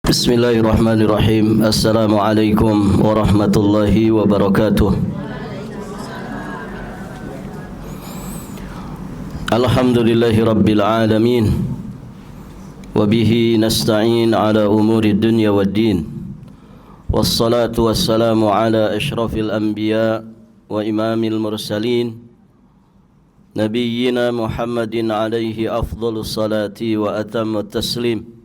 Bismillahirrahmanirrahim. Assalamualaikum warahmatullahi wabarakatuh. Alhamdulillahi rabbil alamin. Wabihi nasta'in ala umuri dunya waddin. Wassalatu wassalamu ala ashrafil anbiya wa imamil mursalin, Nabiyyina Muhammadin alaihi afdhalus salati wa atammu taslim,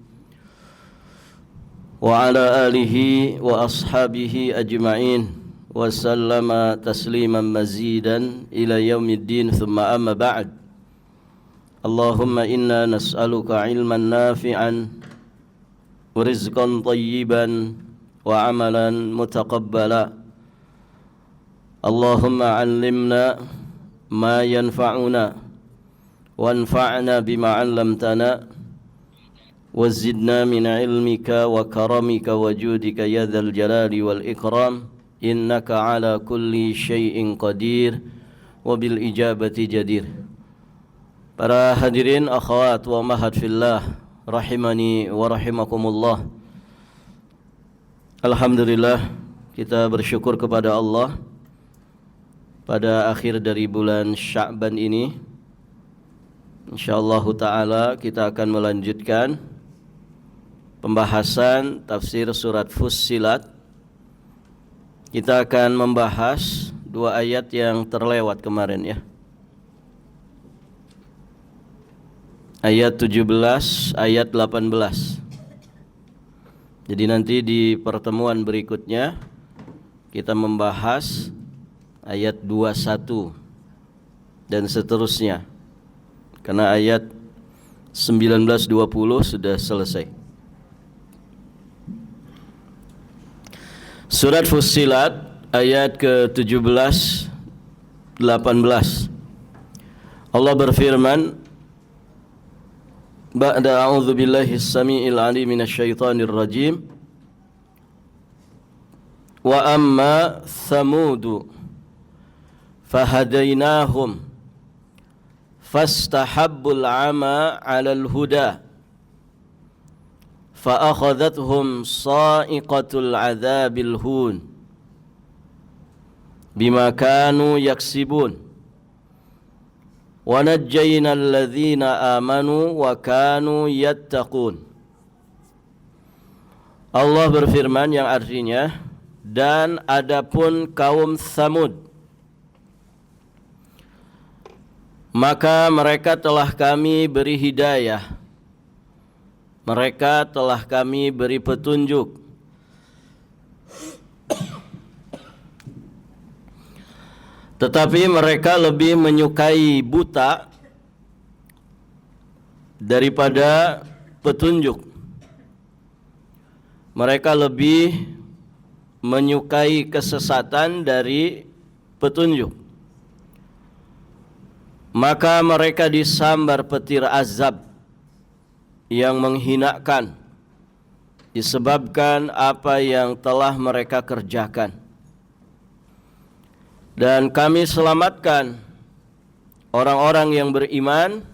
wa ala alihi wa ashabihi ajma'in wa sallama tasliman mazidan ila yaumiddin, thumma amma ba'd. Allahumma inna nas'aluka ilman nafi'an wa rizqan tayyiban wa amalan mutaqabbala. Allahumma 'allimna ma yanfa'una wanfa'na bima 'allamtana wazidna min ilmika wa karamika wa judika ya dzal jalali wal ikram, innaka ala kulli syai'in qadir wa bil ijabati jadir. Para hadirin akhwat wa mahat fillah rahimani wa rahimakumullah. Alhamdulillah, kita bersyukur kepada Allah pada akhir dari bulan Sya'ban ini. Insyaallah ta'ala kita akan melanjutkan pembahasan tafsir surat Fussilat. Kita akan membahas dua ayat yang terlewat kemarin ya. Ayat 17, ayat 18. Jadi nanti di pertemuan berikutnya kita membahas ayat 21 dan seterusnya. Karena ayat 19-20 sudah selesai. Surat Fussilat ayat ke-17 18. Allah berfirman, ba'da a'udzu billahi as-sami'il 'alim minasyaitonir rajim. Wa amma thamud fahadainahum fastahabbul 'ama 'alal huda fa'akhadhathum sa'iqatul 'adzabil hun bima kanu yaksibun wa najjaynal ladzina amanu wa kanu yattaqun. Allah berfirman yang artinya, dan adapun kaum Tsamud, maka mereka telah kami beri hidayah, mereka telah kami beri petunjuk, tetapi mereka lebih menyukai buta daripada petunjuk. Mereka lebih menyukai kesesatan dari petunjuk. Maka mereka disambar petir azab yang menghinakan disebabkan apa yang telah mereka kerjakan. Dan kami selamatkan orang-orang yang beriman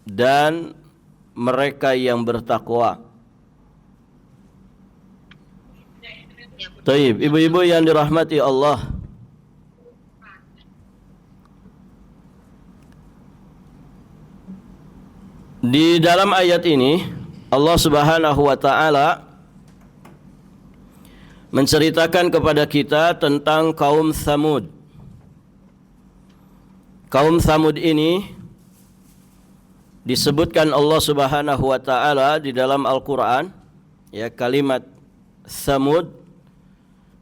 dan mereka yang bertakwa. Taib, ibu-ibu yang dirahmati Allah, di dalam ayat ini Allah Subhanahu wa taala menceritakan kepada kita tentang kaum Tsamud. Kaum Tsamud ini disebutkan Allah Subhanahu wa taala di dalam Al-Qur'an, ya, kalimat Tsamud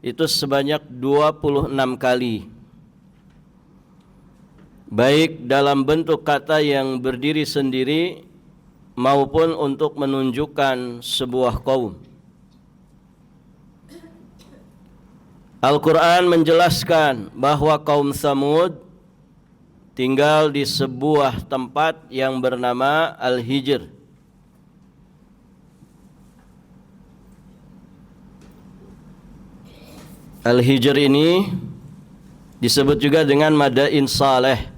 itu sebanyak 26 kali. Baik dalam bentuk kata yang berdiri sendiri maupun untuk menunjukkan sebuah kaum. Al-Quran menjelaskan bahwa kaum Tsamud tinggal di sebuah tempat yang bernama Al-Hijr. Al-Hijr ini disebut juga dengan Madain Saleh.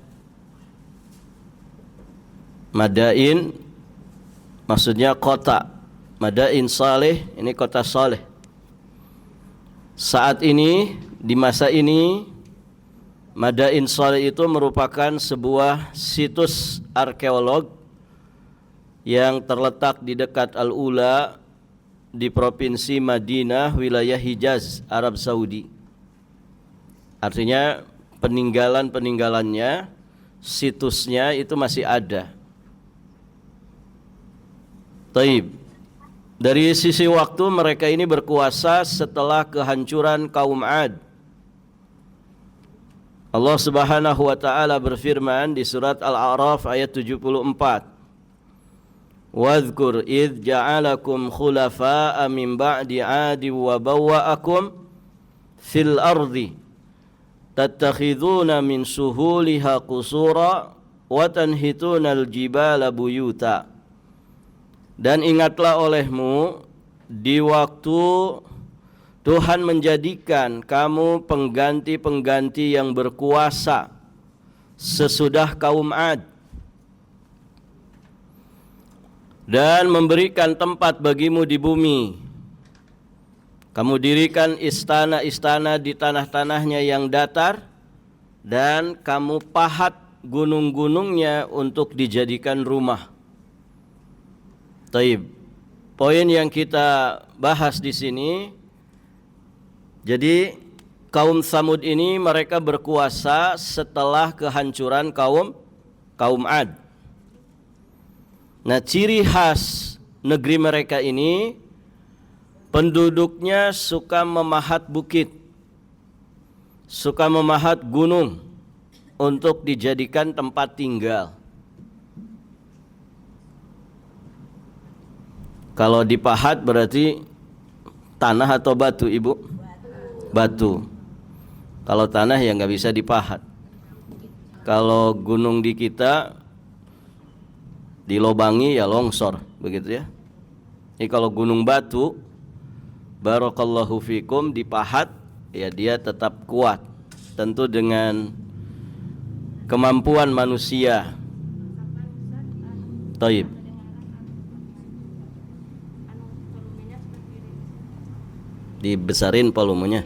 Madain maksudnya kota Madain saleh, ini kota saleh. Saat ini, di masa ini, Madain saleh itu merupakan sebuah situs arkeolog yang terletak di dekat Al-Ula di provinsi Madinah, wilayah Hijaz, Arab Saudi. Artinya peninggalan-peninggalannya, situsnya itu masih ada. Taib. Dari sisi waktu mereka ini berkuasa setelah kehancuran kaum Ad. Allah Subhanahu wa taala berfirman di surat Al-A'raf ayat 74. Wadhkur idh ja'alakum khulafa'a min ba'di 'adi wa bawwa'akum fil ardi tattakhiduna min suhuliha qusura wa tanhituna al-jibala buyuta. Dan ingatlah olehmu di waktu Tuhan menjadikan kamu pengganti-pengganti yang berkuasa sesudah kaum Ad, dan memberikan tempat bagimu di bumi. Kamu dirikan istana-istana di tanah-tanahnya yang datar, dan kamu pahat gunung-gunungnya untuk dijadikan rumah. Taib. Poin yang kita bahas di sini, jadi kaum Tsamud ini mereka berkuasa setelah kehancuran kaum Ad. Nah, ciri khas negeri mereka ini, penduduknya suka memahat bukit, suka memahat gunung untuk dijadikan tempat tinggal. Kalau dipahat berarti tanah atau batu, Ibu? Batu. Kalau tanah ya nggak bisa dipahat. Kalau gunung di kita dilobangi ya longsor, begitu ya. Jadi kalau gunung batu, barakallahu fikum, dipahat ya dia tetap kuat. Tentu dengan kemampuan manusia. Taib. Dibesarin volumenya.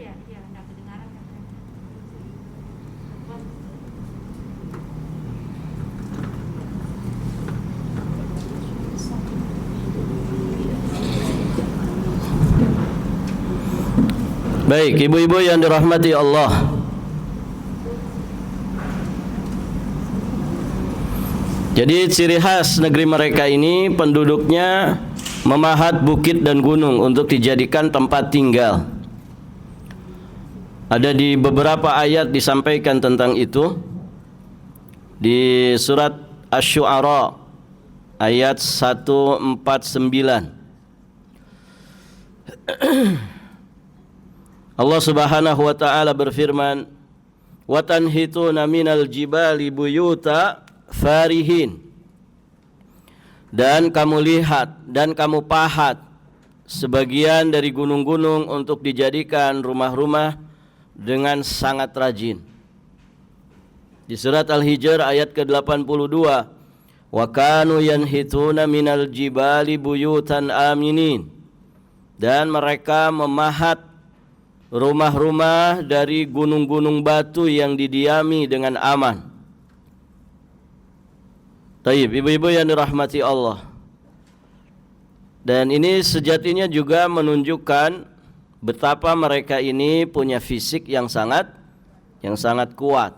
Baik, ibu-ibu yang dirahmati Allah. Jadi ciri khas negeri mereka ini, penduduknya memahat bukit dan gunung untuk dijadikan tempat tinggal. Ada di beberapa ayat disampaikan tentang itu. Di surat Asy-Syu'ara ayat 149. Allah Subhanahu wa taala berfirman, "Wa tanhituna minal jibali buyuta farihin." Dan kamu lihat dan kamu pahat sebagian dari gunung-gunung untuk dijadikan rumah-rumah dengan sangat rajin. Di surat Al-Hijr ayat ke-82, "Wa kanu yanhituna minal jibali buyutan aminin." Dan mereka memahat rumah-rumah dari gunung-gunung batu yang didiami dengan aman. Taib, ibu-ibu yang dirahmati Allah. Dan ini sejatinya juga menunjukkan betapa mereka ini punya fisik yang sangat kuat.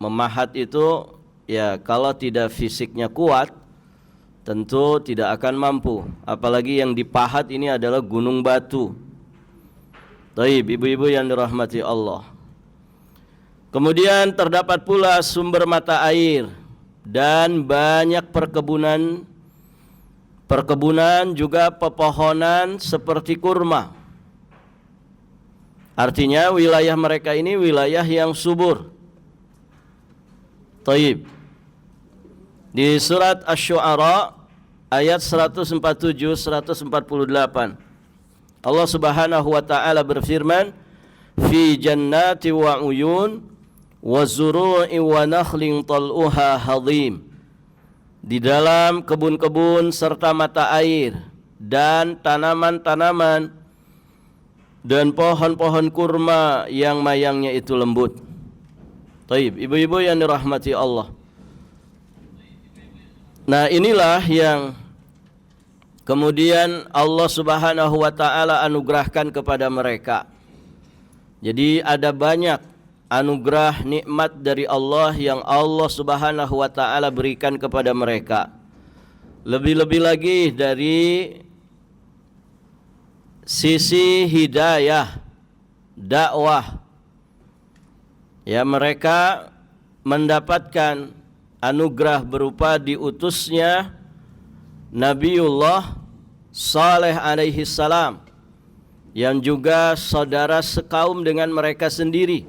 Memahat itu ya kalau tidak fisiknya kuat tentu tidak akan mampu. Apalagi yang dipahat ini adalah gunung batu. Taib, ibu-ibu yang dirahmati Allah. Kemudian terdapat pula sumber mata air dan banyak perkebunan juga pepohonan seperti kurma. Artinya wilayah mereka ini wilayah yang subur. Taib. Di surat Asy-Syu'ara ayat 147 148 Allah Subhanahu wa taala berfirman, "Fi jannati wa uyun wa zuru'i wa nakhlin tal'uha hadhim." Di dalam kebun-kebun serta mata air dan tanaman-tanaman dan pohon-pohon kurma yang mayangnya itu lembut. Taib, ibu-ibu yang dirahmati Allah. Nah, inilah yang kemudian Allah Subhanahu wa taala anugerahkan kepada mereka. Jadi ada banyak anugerah nikmat dari Allah yang Allah Subhanahu wa taala berikan kepada mereka. Lebih-lebih lagi dari sisi hidayah, dakwah. Ya, mereka mendapatkan anugerah berupa diutusnya Nabiullah Saleh alaihi salam yang juga saudara sekaum dengan mereka sendiri.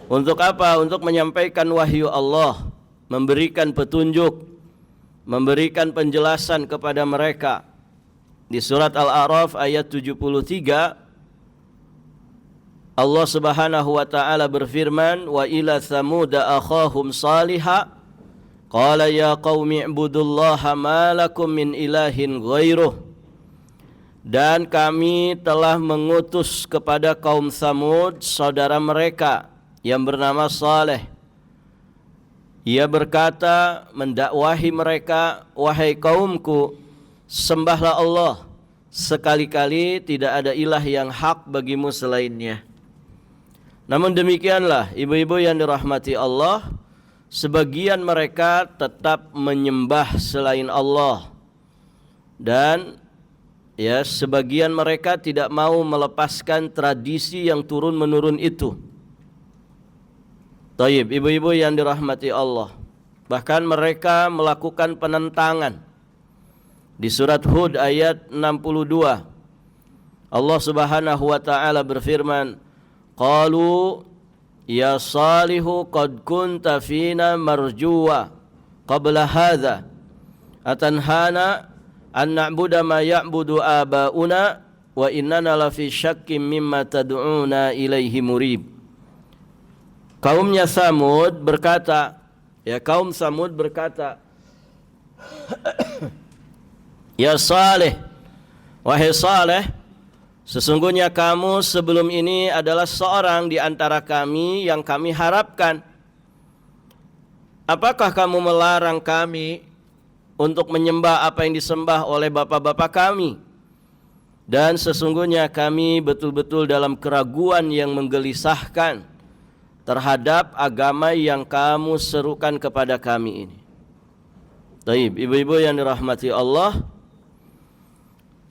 Untuk apa? Untuk menyampaikan wahyu Allah, memberikan petunjuk, memberikan penjelasan kepada mereka. Di surat Al-A'raf ayat 73 Allah Subhanahu wa taala berfirman, "Wa ila tsamuda akhahum salihah qala ya qaumi ibudullaha ma lakum min ilahin ghairuh." Dan kami telah mengutus kepada kaum Tsamud saudara mereka yang bernama Saleh. Ia berkata mendakwahi mereka, "Wahai kaumku, sembahlah Allah, sekali-kali tidak ada ilah yang hak bagimu selainnya." Namun demikianlah ibu-ibu yang dirahmati Allah, sebagian mereka tetap menyembah selain Allah, dan ya, sebagian mereka tidak mau melepaskan tradisi yang turun-menurun itu. Taib, ibu-ibu yang dirahmati Allah, bahkan mereka melakukan penentangan. Di surat Hud ayat 62 Allah Subhanahu wa taala berfirman, qalu ya salihu qad kunta fina marjuwa qabla hadha atanhana an na'budu ma ya'budu abauna wa innana la fi syakkim mimma tad'una ilaihi murib. Kaumnya Tsamud berkata, kaum Tsamud berkata, ya Saleh, wahai Saleh, sesungguhnya kamu sebelum ini adalah seorang di antara kami yang kami harapkan. Apakah kamu melarang kami untuk menyembah apa yang disembah oleh bapak-bapak kami? Dan sesungguhnya kami betul-betul dalam keraguan yang menggelisahkan terhadap agama yang kamu serukan kepada kami ini. Taib, ibu-ibu yang dirahmati Allah,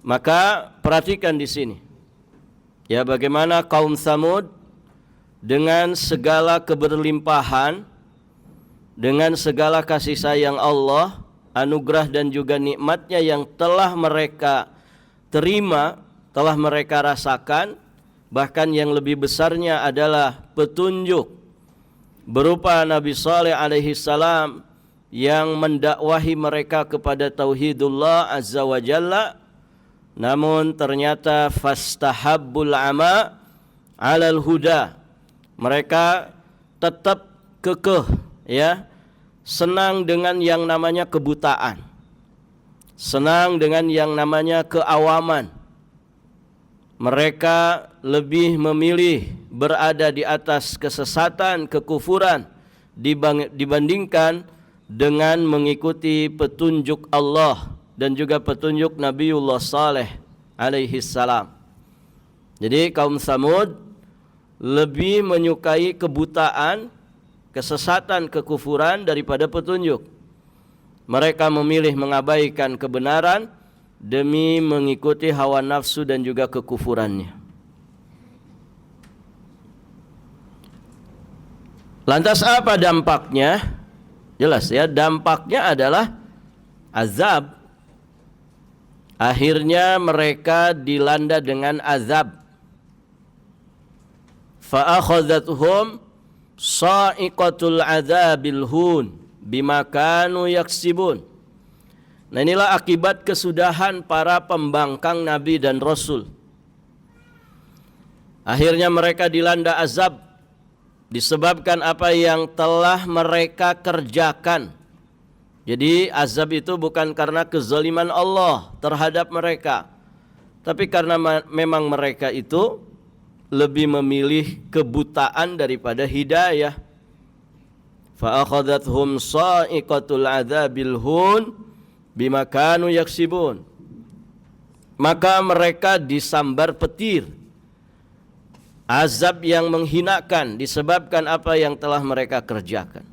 maka perhatikan di sini, ya, bagaimana kaum Tsamud dengan segala keberlimpahan, dengan segala kasih sayang Allah, anugerah dan juga nikmatnya yang telah mereka terima, telah mereka rasakan, bahkan yang lebih besarnya adalah petunjuk berupa Nabi Saleh alaihi salam yang mendakwahi mereka kepada tauhidullah azza wa jalla. Namun ternyata fastahabbul ama 'alal huda. Mereka tetap kekeh, ya, senang dengan yang namanya kebutaan, senang dengan yang namanya keawaman. Mereka lebih memilih berada di atas kesesatan, kekufuran dibandingkan dengan mengikuti petunjuk Allah dan juga petunjuk Nabiullah Saleh alaihi salam. Jadi kaum Tsamud lebih menyukai kebutaan, kesesatan, kekufuran daripada petunjuk. Mereka memilih mengabaikan kebenaran demi mengikuti hawa nafsu dan juga kekufurannya. Lantas apa dampaknya? Jelas ya, dampaknya adalah azab. Akhirnya mereka dilanda dengan azab. Fa akhadhathum sa'iqatul adzabil hun bima kanu yaksibun. Nah, inilah akibat kesudahan para pembangkang Nabi dan Rasul. Akhirnya mereka dilanda azab disebabkan apa yang telah mereka kerjakan Jadi azab itu bukan karena kezaliman Allah terhadap mereka, tapi karena memang mereka itu lebih memilih kebutaan daripada hidayah. Fa akhadhathum sa'iqatul adzabil hun bima kanu yaksibun. Maka mereka disambar petir, azab yang menghinakan disebabkan apa yang telah mereka kerjakan.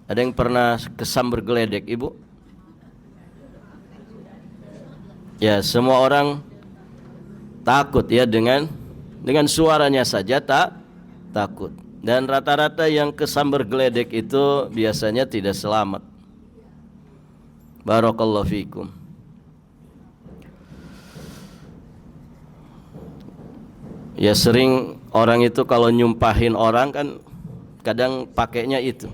Ada yang pernah kesambar geledek, Ibu? Ya, semua orang takut ya dengan suaranya saja takut. Dan rata-rata yang kesambar geledek itu biasanya tidak selamat. Barakallahu fikum. Ya, sering orang itu kalau nyumpahin orang kan kadang pakainya itu.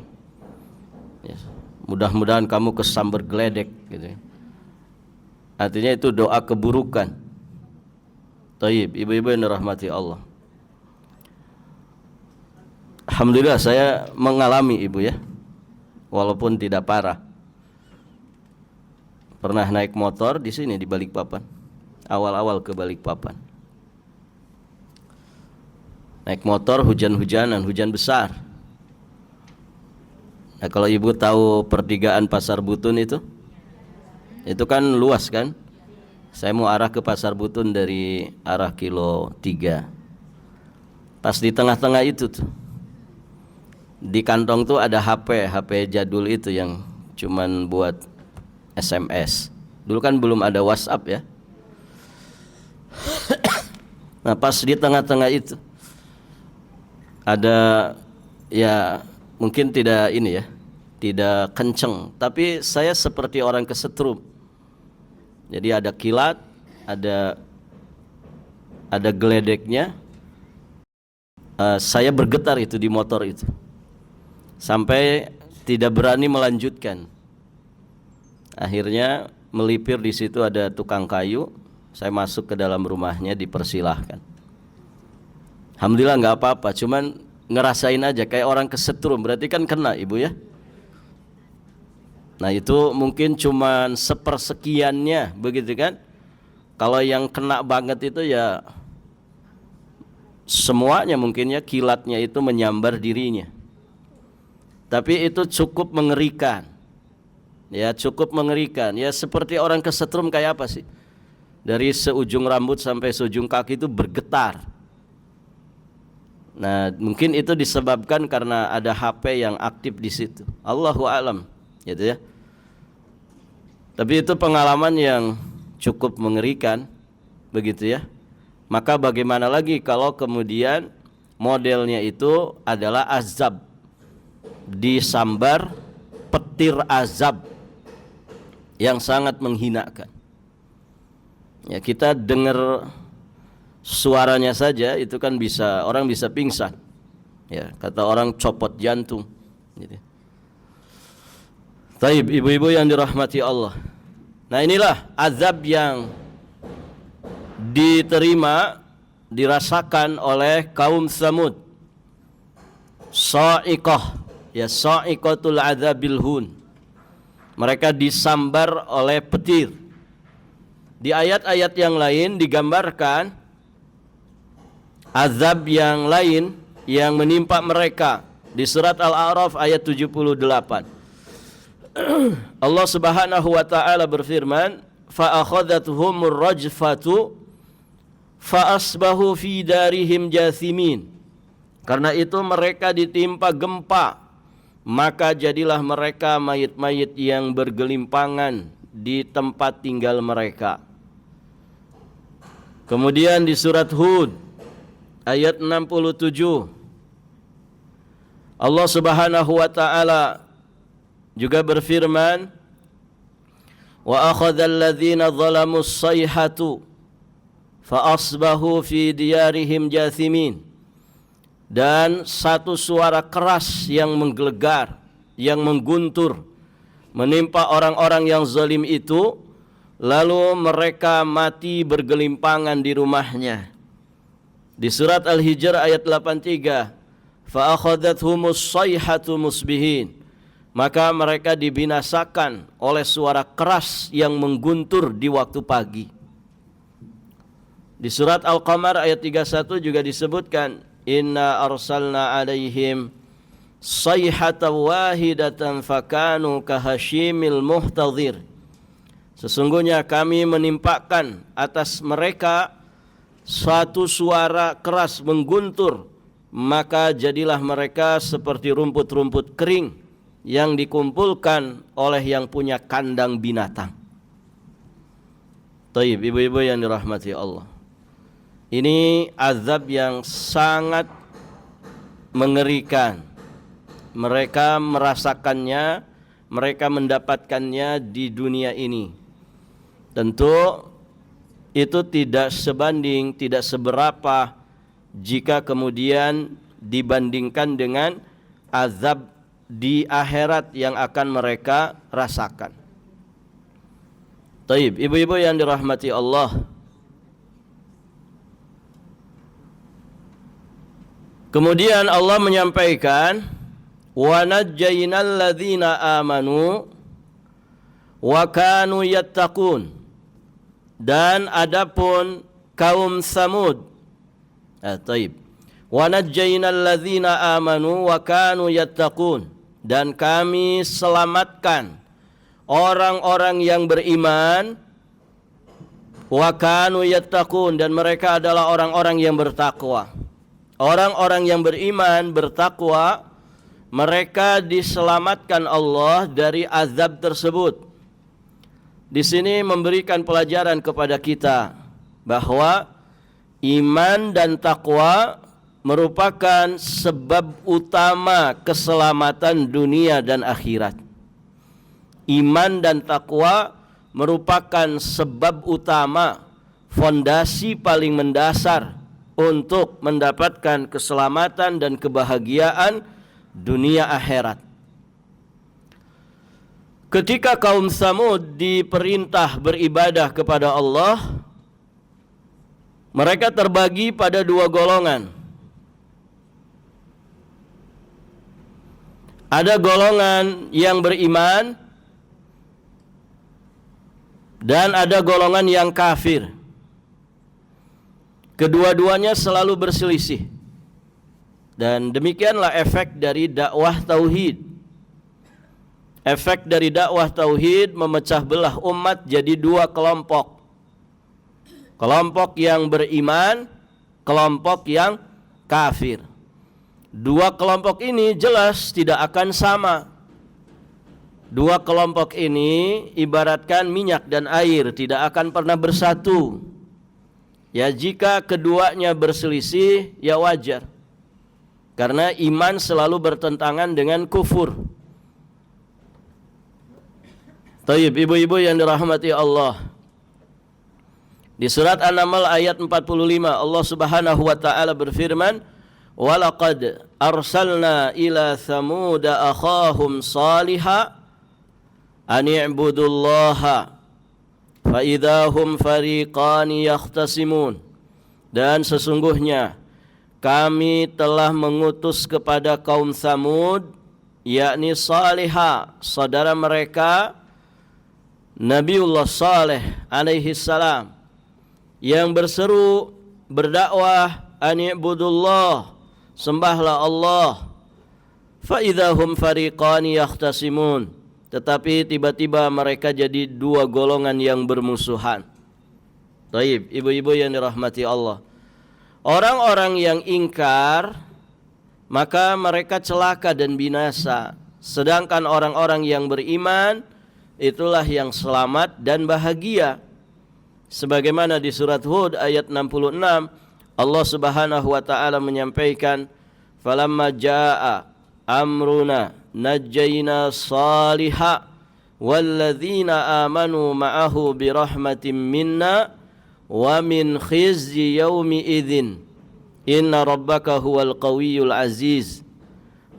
Ya, mudah-mudahan kamu kesambar geledek gitu. Artinya itu doa keburukan. Taib, ibu-ibu yang dirahmati Allah. Alhamdulillah saya mengalami, Ibu ya, walaupun tidak parah. Pernah naik motor di sini di Balikpapan, awal-awal ke Balikpapan. Naik motor hujan-hujanan, hujan besar. Nah, kalau Ibu tahu pertigaan Pasar Butun itu kan luas kan? Saya mau arah ke Pasar Butun dari arah kilo 3. Pas di tengah-tengah itu tuh, di kantong tuh ada HP jadul itu yang cuman buat SMS. Dulu kan belum ada WhatsApp ya. Nah, pas di tengah-tengah itu ada, ya mungkin tidak ini ya, tidak kenceng, tapi saya seperti orang kesetrum. Jadi ada kilat, ada geledeknya. Saya bergetar itu di motor itu, sampai tidak berani melanjutkan. Akhirnya melipir di situ ada tukang kayu. Saya masuk ke dalam rumahnya, dipersilahkan. Alhamdulillah nggak apa-apa, cuman ngerasain aja kayak orang kesetrum, berarti kan kena, Ibu ya. Nah, itu mungkin cuman sepersekiannya begitu kan. Kalau yang kena banget itu ya semuanya mungkin ya, kilatnya itu menyambar dirinya. Tapi itu cukup mengerikan. Ya, cukup mengerikan. Ya, seperti orang kesetrum kayak apa sih? Dari seujung rambut sampai seujung kaki itu bergetar. Nah, mungkin itu disebabkan karena ada HP yang aktif di situ. Allahu a'lam, gitu ya. Tapi itu pengalaman yang cukup mengerikan, begitu ya. Maka bagaimana lagi kalau kemudian modelnya itu adalah azab, disambar petir azab yang sangat menghinakan. Ya, kita dengar suaranya saja itu kan bisa, orang bisa pingsan. Ya, kata orang copot jantung. Gitu. Taib, ibu-ibu yang dirahmati Allah. Nah, inilah azab yang diterima, dirasakan oleh kaum Tsamud. Sa'iqah, ya, sa'iqatul adzabil hun. Mereka disambar oleh petir. Di ayat-ayat yang lain digambarkan azab yang lain yang menimpa mereka. Di surat Al-A'raf ayat 78. Allah Subhanahu wa taala berfirman, fa akhadhathumur rajfatu fa asbahu fi darihim jathimin. Karena itu mereka ditimpa gempa, maka jadilah mereka mayit-mayit yang bergelimpangan di tempat tinggal mereka. Kemudian di surat Hud ayat 67, Allah Subhanahu wa taala juga berfirman, wa akhadhal ladzina zalamus sayhatu fa asbahu fi diyarihim jathimin. Dan satu suara keras yang menggelegar, yang mengguntur menimpa orang-orang yang zalim itu, lalu mereka mati bergelimpangan di rumahnya. Di surat Al-Hijr ayat 83, fa akhadhathumus sayhatu musbihin. maka mereka dibinasakan oleh suara keras yang mengguntur di waktu pagi. Di surat Al-Qamar ayat 31 juga disebutkan, inna arsalna alaihim sayhatan wahidatan fakanu kahashimil muhtadhir. Sesungguhnya kami menimpakan atas mereka satu suara keras mengguntur, maka jadilah mereka seperti rumput-rumput kering yang dikumpulkan oleh yang punya kandang binatang. Taib, ibu-ibu yang dirahmati Allah. Ini azab yang sangat mengerikan. Mereka merasakannya, mereka mendapatkannya di dunia ini. Tentu itu tidak sebanding, tidak seberapa jika kemudian dibandingkan dengan azab di akhirat yang akan mereka rasakan. Taib, ibu-ibu yang dirahmati Allah. Kemudian Allah menyampaikan, wa najjaynal ladzina amanu wa kanu yattaqun. Dan adapun kaum Samud, taib. Wa najjaynal ladzina amanu wa kanu yattaqun. Dan kami selamatkan orang-orang yang beriman, wa kanu yattaqun, dan mereka adalah orang-orang yang bertakwa. Orang-orang yang beriman, bertakwa, mereka diselamatkan Allah dari azab tersebut. Di sini memberikan pelajaran kepada kita bahwa iman dan takwa merupakan sebab utama keselamatan dunia dan akhirat. Iman dan takwa merupakan sebab utama, fondasi paling mendasar untuk mendapatkan keselamatan dan kebahagiaan dunia akhirat. Ketika kaum Samud diperintah beribadah kepada Allah, mereka terbagi pada dua golongan. Ada golongan yang beriman dan ada golongan yang kafir. Kedua-duanya selalu berselisih. Dan demikianlah efek dari dakwah tauhid. Efek dari dakwah tauhid memecah belah umat jadi dua kelompok. Kelompok yang beriman, kelompok yang kafir. Dua kelompok ini jelas tidak akan sama. Dua kelompok ini ibaratkan minyak dan air, tidak akan pernah bersatu. Ya, jika keduanya berselisih, ya wajar. Karena iman selalu bertentangan dengan kufur. Taib, ibu-ibu yang dirahmati Allah. Di surat An-Naml ayat 45, Allah Subhanahu wa taala berfirman, "Wa laqad arsalna ila Thamud akhahum Salihah an i'budullaha fa idahum fariqani yakhtasimun." Dan sesungguhnya kami telah mengutus kepada kaum Thamud, yakni Salihah, saudara mereka Nabiullah Saleh alaihi salam, yang berseru berdakwah an i'budullah, sembahlah Allah. Fa idahum fariqani yakhtasimun, tetapi tiba-tiba mereka jadi dua golongan yang bermusuhan. Taib, ibu-ibu yang dirahmati Allah. Orang-orang yang ingkar, maka mereka celaka dan binasa. Sedangkan orang-orang yang beriman, itulah yang selamat dan bahagia. Sebagaimana di surat Hud ayat 66, Allah Subhanahu wa taala menyampaikan, "Falamma jaa amruna najjayna Salihah walladzina amanu ma'ahu birahmatin minna wa min khizyi yaumi idzin inna rabbaka huwal qawiyyul aziz."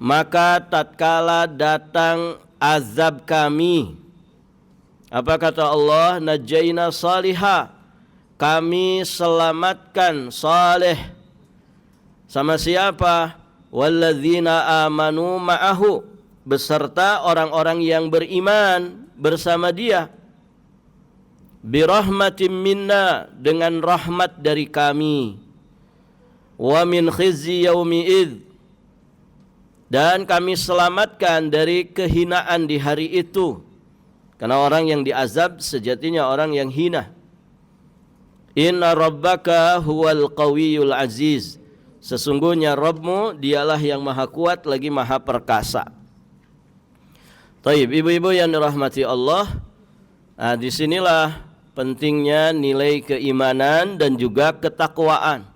Maka tatkala datang azab kami, apa kata Allah? Najjayna Salihah, kami selamatkan Saleh. Sama siapa? Walladzina amanu ma'ahu, beserta orang-orang yang beriman bersama dia. Birahmatin minna, dengan rahmat dari kami. Wa min khizyi yaumi idz, dan kami selamatkan dari kehinaan di hari itu. Karena orang yang diazab sejatinya orang yang hina. Inna rabbaka huwal qawiyul aziz, sesungguhnya Rabbmu dialah yang maha kuat lagi maha perkasa. Taib, ibu-ibu yang dirahmati Allah, nah, disinilah pentingnya nilai keimanan dan juga ketakwaan.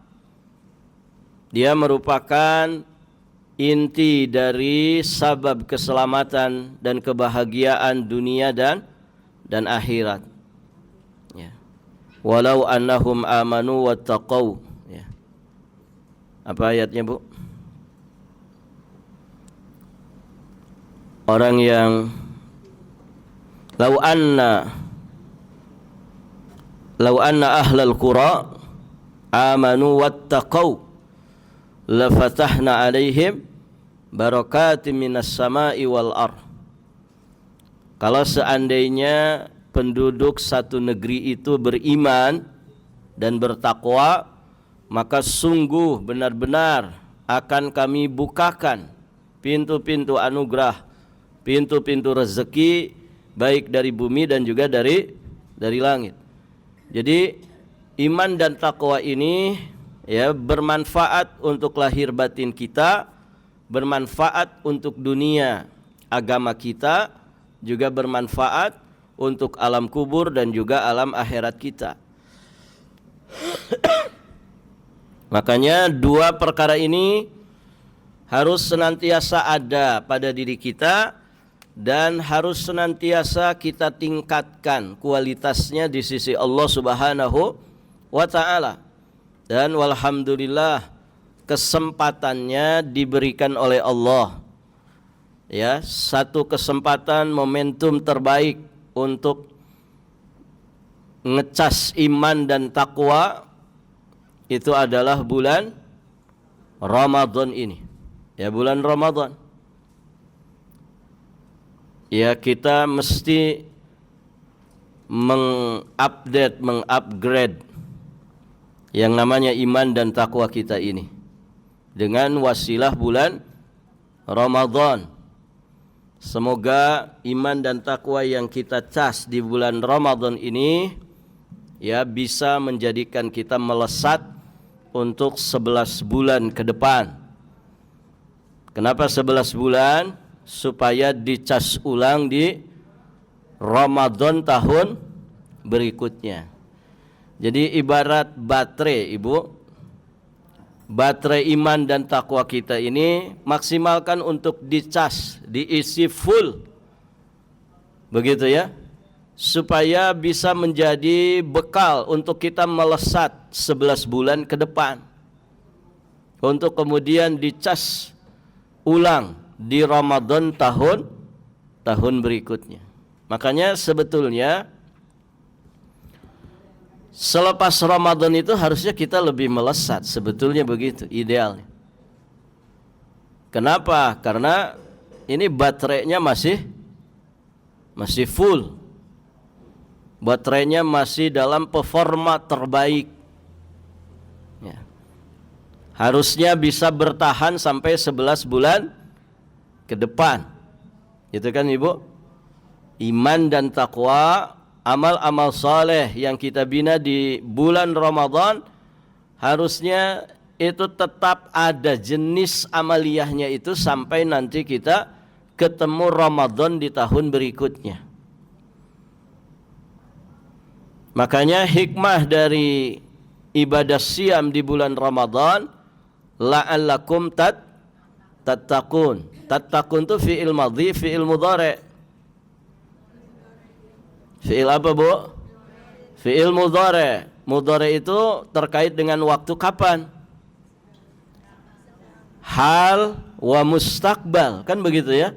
Dia merupakan inti dari sabab keselamatan dan kebahagiaan dunia dan akhirat. Ya. Walau annahum amanu wattaqau. Ya. Apa ayatnya, Bu? Orang yang lau anna ahlal qura amanu wattaqau lafatahna alaihim barakatim minas sama'i wal ardh. Kalau seandainya penduduk satu negeri itu beriman dan bertakwa, maka sungguh benar-benar akan kami bukakan pintu-pintu anugerah, pintu-pintu rezeki, baik dari bumi dan juga dari langit. Jadi iman dan takwa ini ya bermanfaat untuk lahir batin kita, bermanfaat untuk dunia agama kita, juga bermanfaat untuk alam kubur dan juga alam akhirat kita. Makanya dua perkara ini harus senantiasa ada pada diri kita dan harus senantiasa kita tingkatkan kualitasnya di sisi Allah Subhanahu wa ta'ala. Dan walhamdulillah kesempatannya diberikan oleh Allah. Ya, satu kesempatan momentum terbaik untuk ngecas iman dan takwa itu adalah bulan Ramadan ini. Ya, bulan Ramadan. Ya, kita mesti mengupdate, mengupgrade yang namanya iman dan takwa kita ini dengan wasilah bulan Ramadan. Semoga iman dan takwa yang kita cas di bulan Ramadan ini ya bisa menjadikan kita melesat untuk 11 bulan ke depan. Kenapa 11 bulan? Supaya dicas ulang di Ramadan tahun berikutnya. Jadi ibarat baterai, Ibu. Baterai iman dan takwa kita ini maksimalkan untuk dicas, diisi full. Begitu ya. Supaya bisa menjadi bekal untuk kita melesat 11 bulan ke depan. Untuk kemudian dicas ulang di Ramadan tahun berikutnya. Makanya sebetulnya selepas Ramadan itu harusnya kita lebih melesat, sebetulnya begitu idealnya. Kenapa? Karena ini baterainya masih full. Baterainya masih dalam performa terbaik. Ya. Harusnya bisa bertahan sampai 11 bulan ke depan. Itu kan, Ibu? Iman dan takwa, amal-amal saleh yang kita bina di bulan Ramadan harusnya itu tetap ada jenis amaliyahnya itu sampai nanti kita ketemu Ramadan di tahun berikutnya. Makanya hikmah dari ibadah siam di bulan Ramadan, la'allakum tattaqun. Tattaqun itu fi'il madhi, fi'il mudhari'. Fi'il apa, Bu? Fi'il mudhari'. Mudhari' itu terkait dengan waktu kapan? Hal wa mustaqbal, kan begitu ya?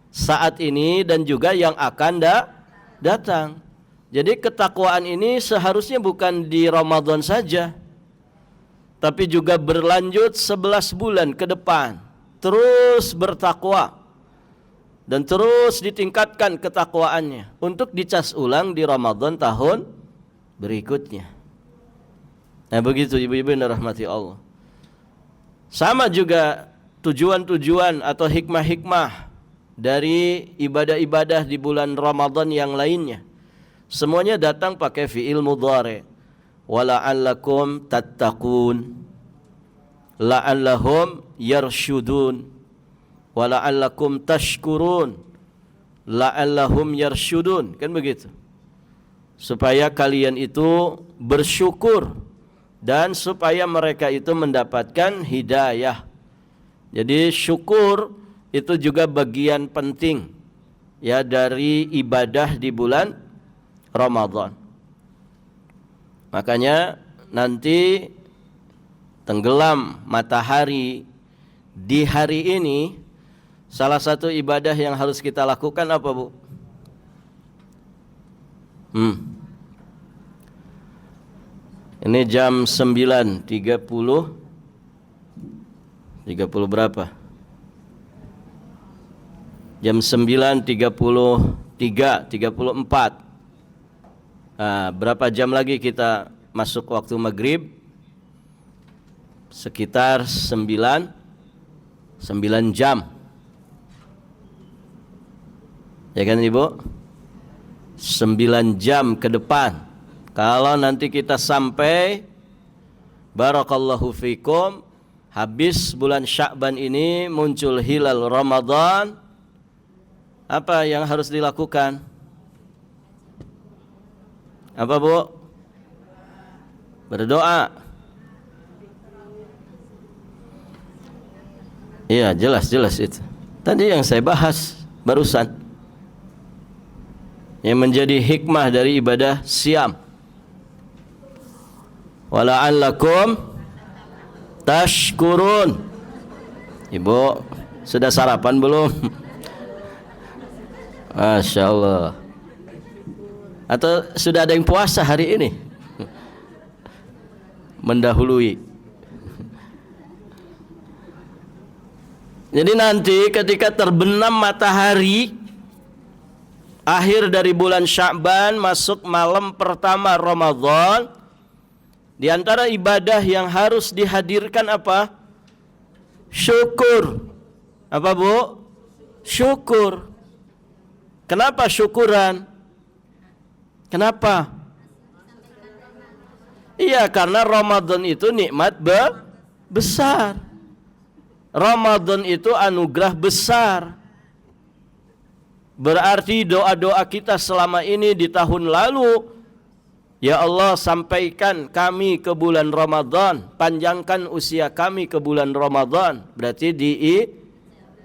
Saat ini dan juga yang akan datang. Jadi ketakwaan ini seharusnya bukan di Ramadan saja, tapi juga berlanjut 11 bulan ke depan. Terus bertakwa. dan terus ditingkatkan ketakwaannya untuk dicas ulang di Ramadan tahun berikutnya. Nah begitu ibu-ibu yang dirahmati Allah. Sama juga tujuan-tujuan atau hikmah-hikmah dari ibadah-ibadah di bulan Ramadan yang lainnya. Semuanya datang pakai fi'il mudhari. Wala'allakum tattaqun, la'allahum yarshudun, wala'allakum tashkurun, la'allahum yarshudun. Kan begitu. Supaya kalian itu bersyukur dan supaya mereka itu mendapatkan hidayah. Jadi syukur itu juga bagian penting ya dari ibadah di bulan Ramadan. Makanya nanti tenggelam matahari di hari ini, salah satu ibadah yang harus kita lakukan apa, Bu? Ini jam 9.30 berapa? Jam 9.34. Nah, berapa jam lagi kita masuk waktu maghrib? Sekitar 9 jam. Ya kan Ibu? 9 jam ke depan. Kalau nanti kita sampai, barakallahu fikum, habis bulan Sya'ban ini muncul hilal Ramadan, apa yang harus dilakukan? Apa, Bu? Berdoa. Iya, jelas itu. Tadi yang saya bahas barusan, yang menjadi hikmah dari ibadah siam. Wala'allakum tashkurun. Ibu, sudah sarapan belum? Masya Allah. Atau sudah ada yang puasa hari ini? Mendahului. Jadi nanti ketika terbenam matahari akhir dari bulan Sya'ban masuk malam pertama Ramadan, di antara ibadah yang harus dihadirkan apa? Syukur. Apa, Bu? Syukur. Kenapa syukuran? Kenapa? Iya, karena Ramadan itu nikmat besar. Ramadan itu anugerah besar. Berarti doa-doa kita selama ini di tahun lalu, ya Allah, sampaikan kami ke bulan Ramadan, panjangkan usia kami ke bulan Ramadan. Berarti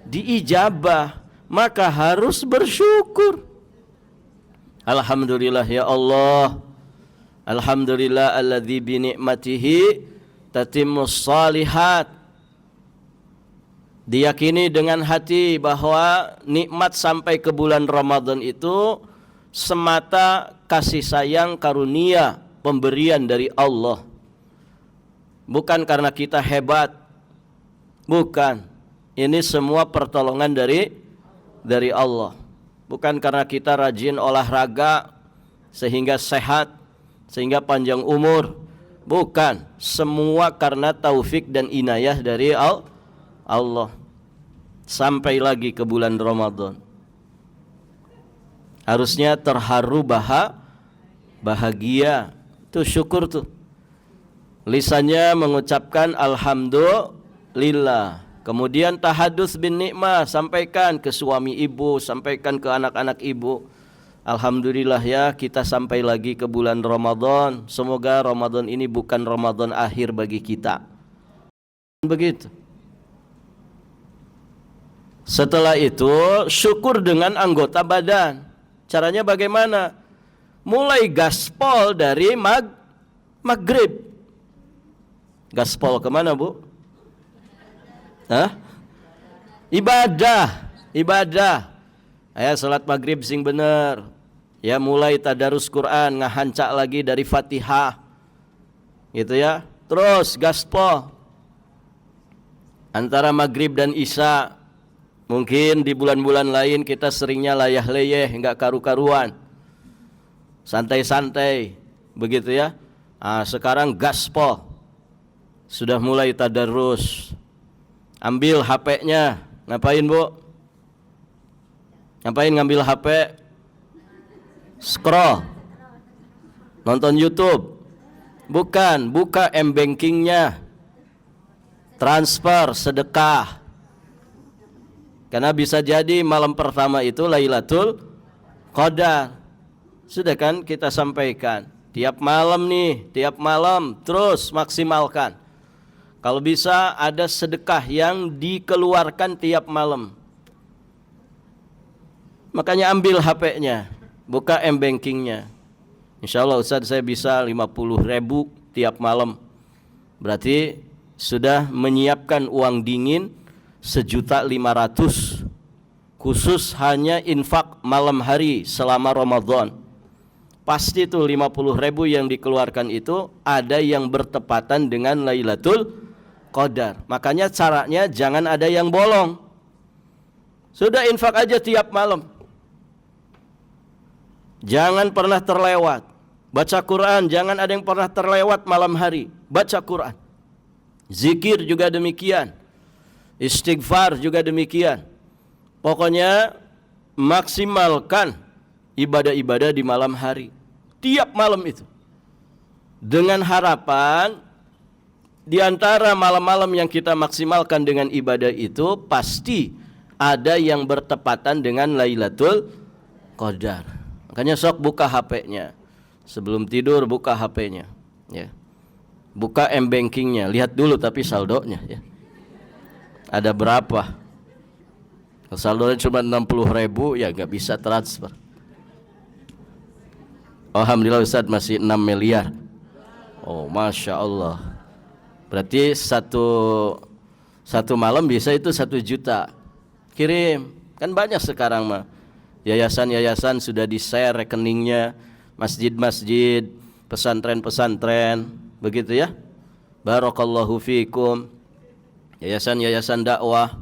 diijabah, maka harus bersyukur. Alhamdulillah ya Allah. Alhamdulillah alladzi bi ni'matihi tatimmus shalihat. Diyakini dengan hati bahwa nikmat sampai ke bulan Ramadan itu semata kasih sayang karunia pemberian dari Allah. Bukan karena kita hebat. Bukan. Ini semua pertolongan dari Allah. Bukan karena kita rajin olahraga sehingga sehat, sehingga panjang umur. Bukan. Semua karena taufik dan inayah dari Allah. Sampai lagi ke bulan Ramadan. Harusnya terharu bahagia. Itu syukur tuh. Lisannya mengucapkan alhamdulillah. Kemudian tahadus bin nikmah, sampaikan ke suami ibu, sampaikan ke anak-anak ibu. Alhamdulillah ya, kita sampai lagi ke bulan Ramadan. Semoga Ramadan ini bukan Ramadan akhir bagi kita. Begitu. Setelah itu syukur dengan anggota badan. Caranya bagaimana? Mulai gaspol dari maghrib. Gaspol kemana, Bu? Hah? Ibadah. Ya, salat maghrib sing bener. Ya, mulai tadarus Quran, ngahancak lagi dari Fatihah. Gitu ya. Terus gaspol antara maghrib dan isya. Mungkin di bulan-bulan lain kita seringnya layah leyeh, enggak karu-karuan, santai-santai, begitu ya. Sekarang gaspol, sudah mulai tadarus. Ambil HP-nya, ngapain Bu? Ngapain ngambil HP? Scroll, nonton YouTube. Bukan, buka m-bankingnya, transfer, sedekah. Karena bisa jadi malam pertama itu Lailatul Qadar. Sudah kan kita sampaikan, tiap malam nih, tiap malam terus maksimalkan. Kalau bisa ada sedekah yang dikeluarkan tiap malam. Makanya ambil HP-nya, buka m-bankingnya. Insya Allah Ustaz saya bisa 50.000 tiap malam. Berarti sudah menyiapkan uang dingin 1.500.000 khusus hanya infak malam hari selama Ramadan. Pasti tuh 50.000 yang dikeluarkan itu ada yang bertepatan dengan Lailatul Qadar. Makanya caranya jangan ada yang bolong. Sudah infak aja tiap malam. Jangan pernah terlewat. Baca Quran, jangan ada yang pernah terlewat malam hari. Baca Quran. Zikir juga demikian. Istighfar juga demikian. Pokoknya maksimalkan ibadah-ibadah di malam hari. Tiap malam itu. Dengan harapan di antara malam-malam yang kita maksimalkan dengan ibadah itu pasti ada yang bertepatan dengan Lailatul Qadar. Makanya sok buka HP-nya. Sebelum tidur buka HP-nya, ya. Buka m-bankingnya, lihat dulu tapi saldonya, ya. Ada berapa? Kalau saldonya cuma 60.000, ya nggak bisa transfer. Alhamdulillah Ustaz masih 6 miliar. Oh, Masya Allah. Berarti satu malam bisa itu 1 juta. Kirim, kan banyak sekarang mah. Yayasan-yayasan sudah di-share rekeningnya. Masjid-masjid, pesantren-pesantren, begitu ya. Barakallahu fikum. Yayasan-yayasan dakwah.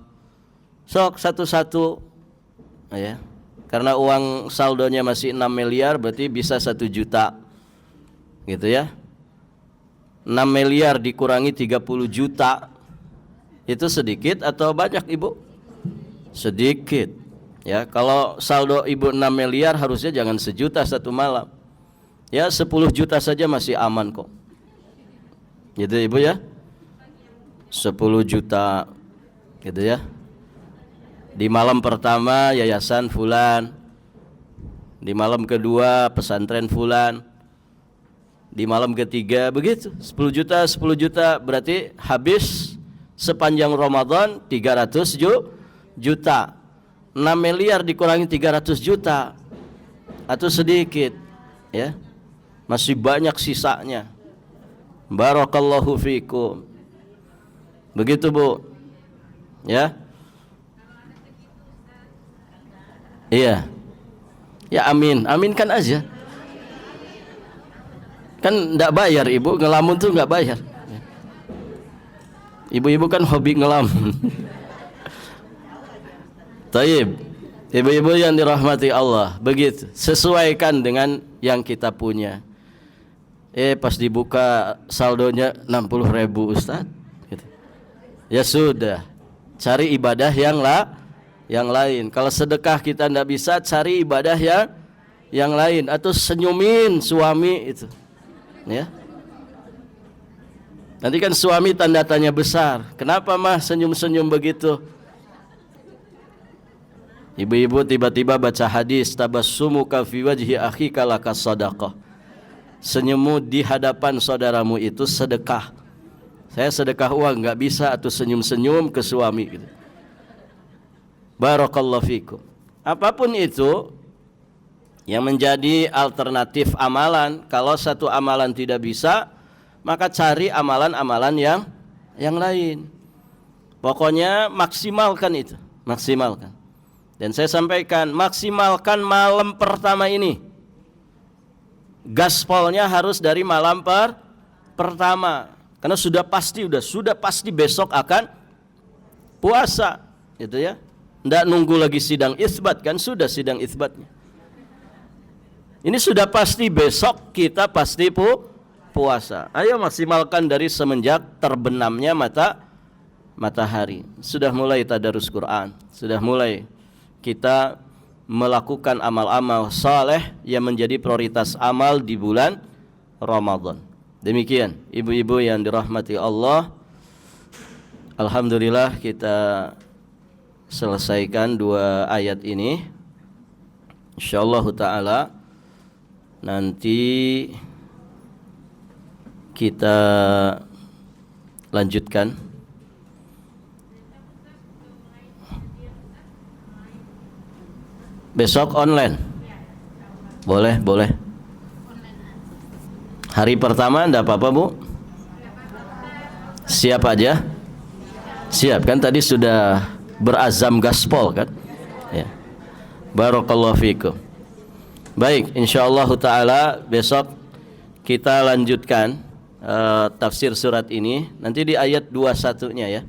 Sok satu-satu, ya. Karena uang saldonya masih 6 miliar, berarti bisa 1 juta, gitu ya. 6 miliar dikurangi 30 juta, itu sedikit atau banyak Ibu? Sedikit. Ya, kalau saldo Ibu 6 miliar harusnya jangan 1 juta satu malam. Ya 10 juta saja masih aman kok. Gitu Ibu ya. 10 juta gitu ya. Di malam pertama yayasan fulan. Di malam kedua pesantren fulan. Di malam ketiga begitu. 10 juta 10 juta berarti habis sepanjang Ramadan 300 juta. 6 miliar dikurangi 300 juta atau sedikit ya. Masih banyak sisanya. Barakallahu fikum. Begitu Bu. Ya. Iya. Ya amin. Aminkan aja. Kan enggak bayar Ibu, ngelamun tuh enggak bayar. Ibu-ibu kan hobi ngelamun. Taib. Ibu-ibu yang dirahmati Allah, begitu. Sesuaikan dengan yang kita punya. Pas dibuka saldonya 60.000 Ustaz gitu. Ya sudah, cari ibadah yang lain. Kalau sedekah kita tidak bisa, cari ibadah yang lain. Atau senyumin suami itu, ya. Nanti kan suami tanda tanya besar. Kenapa mah senyum-senyum begitu? Ibu-ibu tiba-tiba baca hadis, tabassumuka fi wajhi akhika laka sadaqah. Senyummu di hadapan saudaramu itu sedekah. Saya sedekah uang nggak bisa atau senyum-senyum ke suami gitu. Barakallahu fikum. Apapun itu yang menjadi alternatif amalan, kalau satu amalan tidak bisa, maka cari amalan-amalan yang lain. Pokoknya maksimalkan itu, maksimalkan. Dan saya sampaikan, maksimalkan malam pertama ini. Gaspolnya harus dari malam pertama. Karena sudah pasti besok akan puasa, gitu ya. Tidak nunggu lagi sidang isbat, kan sudah sidang isbatnya. Ini sudah pasti besok kita pasti puasa. Ayo maksimalkan dari semenjak terbenamnya matahari. Sudah mulai tadarus Quran, sudah mulai kita melakukan amal-amal saleh yang menjadi prioritas amal di bulan Ramadan. Demikian ibu-ibu yang dirahmati Allah. Alhamdulillah kita selesaikan 2 ayat ini. Insyaallah taala nanti kita lanjutkan. Besok online. Boleh. Hari pertama enggak apa-apa, Bu? Siap aja? Siap kan tadi sudah berazam gaspol kan? Ya. Barakallahu fikum. Baik, insyaallah taala besok kita lanjutkan tafsir surat ini nanti di ayat 21-nya ya.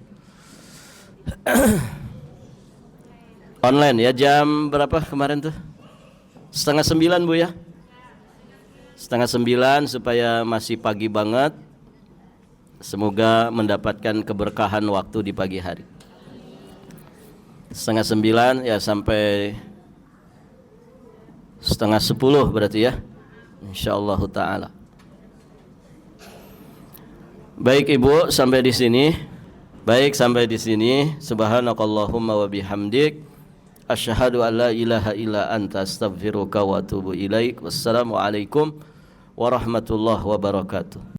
Online ya, jam berapa kemarin tuh? 8:30 Bu ya? 8:30 supaya masih pagi banget. Semoga mendapatkan keberkahan waktu di pagi hari. 8:30 ya sampai 9:30 berarti ya. Insyaallah taala. Baik Ibu, sampai di sini. Subhanakallahumma wa bihamdik asyhadu an la ilaha illa anta astaghfiruka wa atubu ilaik. Wassalamualaikum warahmatullahi wabarakatuh.